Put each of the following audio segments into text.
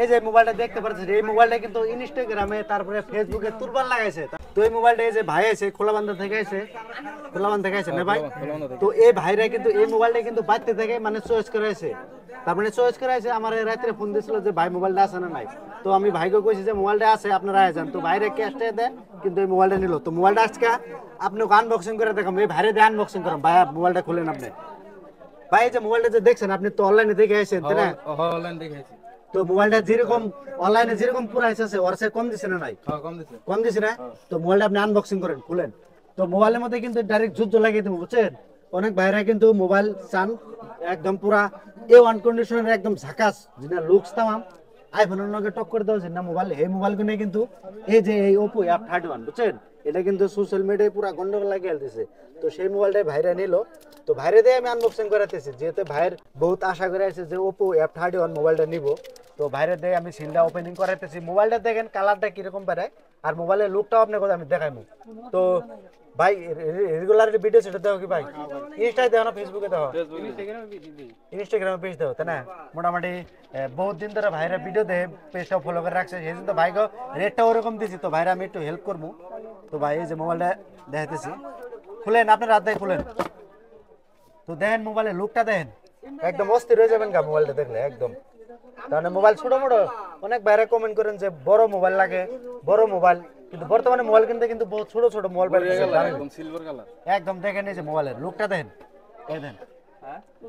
এই যে মোবাইলটা দেখতে পাচ্ছেন, এই মোবাইলটা কিন্তু ইনস্টাগ্রামে তারপরে ফেসবুকে তুলবার লাগাইছে। তো এই মোবাইলটা এই যে ভাই আছে খোলাবান্ধা থেকে আছে, খোলাবান্ধা থেকে আছে না ভাই? তো এই ভাইরা কিন্তু এই মোবাইলটা কিন্তু বাড়তে থেকে মানে চয়েস করাইছে, তার মানে চয়েস করাইছে। আমার রাত্রে ফোন দিছিল যে ভাই মোবাইলটা আছে না নাই। তো আমি ভাইকে কইছি যে মোবাইলটা আছে, আপনারা আয় যান। তো ভাইরে ক্যাশটা দেয় কিন্তু এই মোবাইলটা নিল। তো মোবাইলটা আজকে আপনাকে আনবক্সিং করে দেখাম, এই ভাইরে দিয়ে আনবক্সিং করাম। ভাই মোবাইলটা খুলেন আপনি। ভাই এই যে মোবাইলটা যে দেখছেন আপনি তো অনলাইনে দেখে আসেন তাই না? অনলাইন দেখেছি। তো মোবাইলটা যেরকম অনলাইনে যেরকম প্রাইস আছে ওর চেয়ে কম দিছে না নাই? হ্যাঁ, কম দিছে। কম দিছে না? তো মোবাইলটা আপনি আনবক্সিং করেন, খুলেন। তো মোবাইলের মধ্যে কিন্তু ডাইরেক্ট যুদ্ধ লাগিয়ে দেবো, বুঝছেন? অনেক ভাইরা কিন্তু মোবাইল চান একদম পুরা A1 কন্ডিশনের, একদম ঝাকাস, যেটা লুকস তামাম আইফোনের লগে টক্কর দেওয়া না মোবাইল। এই মোবাইল কিনে কিন্তু এই যে এই Oppo F31, বুঝছেন? এটা কিন্তু সোশ্যাল মিডিয়ায় পুরা গন্ডগোল লাগিয়ে দিতেছে। তো সেই মোবাইলটাই ভাইরা নিল। তো ভাইরে দিয়ে আমি আনবক্সিং করাতেছি, যেহেতু ভাইয়ের বহুত আশা করে আছে যে Oppo F31 মোবাইলটা নিব। তো ভাইরে দিয়ে আমি সিলটা ওপেনিং করাইতেছি। মোবাইলটা দেখেন কালারটা কিরকম বেড়ায়, আর মোবাইলের লুকটাও আপনাকে আমি দেখাইবো। তো ভাই রেগুলার ভিডিও সেটা দেখো কি ভাই? ইনস্টায় দেখো না ফেসবুকে দেখো? ইনস্টাগ্রামে পেজ দেখো তাই না? মোটামুটি বহুত দিন ধরে ভাইরা ভিডিও দেয়, পেজটাও ফলো করে রাখছে, সেই জন্য তো ভাইকে রেটটা ওরকম দিছি। তো ভাইরা আমি একটু হেল্প করবো। তো ভাই এই যে মোবাইলটা দেখাইতেছি, খুলেন আপনার রাত দেয় খুলেন। তো দেখেন মোবাইলের লুকটা দেখেন, একদম অস্থির হয়ে যাবেন গা মোবাইলটা দেখলে একদম। তাহলে মোবাইল ছোট মোটো অনেক বাইরে কমেন্ট করেন যে বড় মোবাইল লাগে, বড় মোবাইল, কিন্তু বর্তমানে মোবাইল কিনতে কিন্তু বহুত ছোট ছোট মোবাইল একদম সিলভার কালার। একদম দেখেন এই যে মোবাইলের লুকটা দেখেন, এই দেখেন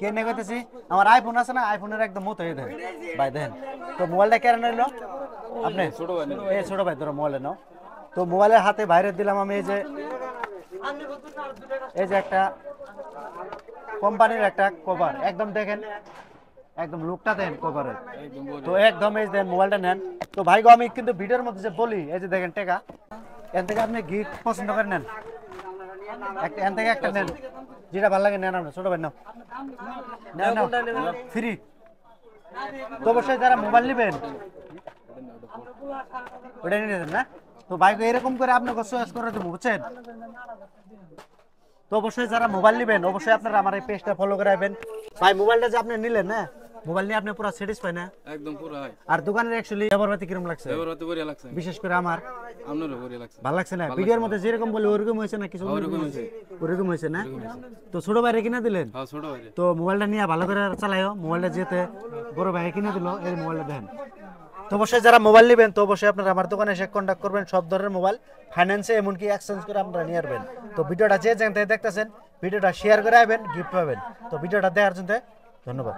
কেনে কইতেছি। আমার আইফোন আছে না, আইফোনের একদম মতো এই দেখেন ভাই দেখেন। তো মোবাইলটা কেন নিল আপনি? ছোট ভাই এই ছোট ভাই ধরো মোবাইলে নাও। তো মোবাইলের হাতে বাইরে দিলাম আমি এই যে একটা কোম্পানির একটা কভার, একদম দেখেন একদম লুকটা দেন কভারের। তো একদম এই দেন মোবাইলটা নেন। তো ভাই গো আমি কিন্তু ভিডিওর মধ্যে যে বলি, এই যে দেখেন টাকা এন থেকে আপনি গিফট পছন্দ করে নেন, একটা এন থেকে একটা নেন, যেটা ভালো লাগে নেন। আপনার ছোট ভাই নাও, নেন নাও ফ্রি। তো অবশ্যই যারা মোবাইল নেবেন ওটা নিয়ে নেবেন না। তো ভাই গো এরকম করে আপনাকে চয়েস করে দেবো, বুঝছেন? তো অবশ্যই যারা মোবাইল নেবেন অবশ্যই আপনারা আমার এই পেজটা ফলো করে রাখবেন। ভাই মোবাইলটা যে আপনি নিলেন না, মোবাইল নিয়ে আপনি পুরো স্যাটিসফাই না? একদম পুরো হয়। আর দোকানের অ্যাকচুয়ালি ব্যবহারপাতি কিরকম লাগছে? ব্যবহারতে বড়িয়া লাগছে। বিশেষ করে আমার আপনারও বড়িয়া লাগছে। ভালো লাগছে না? ভিডিওর মধ্যে যেরকম বলে ওরকম হয়েছে না? কিছু ওরকম হয়েছে। ওরকম হয়েছে না? তো ছোট ভাইরে কিনে দিলেন? হ্যাঁ, ছোট ভাই। তো মোবাইলটা নিয়ে ভালো করে চালাইও। মোবাইলটা যেতে বড় ভাই কিনে দিল, এই মোবাইলটা দেখেন। তো অবশ্যই যারা মোবাইল নেবেন তো অবশ্যই আপনারা আমার দোকানে এসে কন্ট্যাক্ট করবেন। সব ধরনের মোবাইল ফাইন্যান্সে এমনকি এক্সচেঞ্জ করে আপনারা নিয়ে আসবেন। তো ভিডিওটা যে যেখান থেকে দেখতেছেন ভিডিওটা শেয়ার করে আসবেন, গিফট পাবেন। তো ভিডিওটা দেখার জন্য ধন্যবাদ।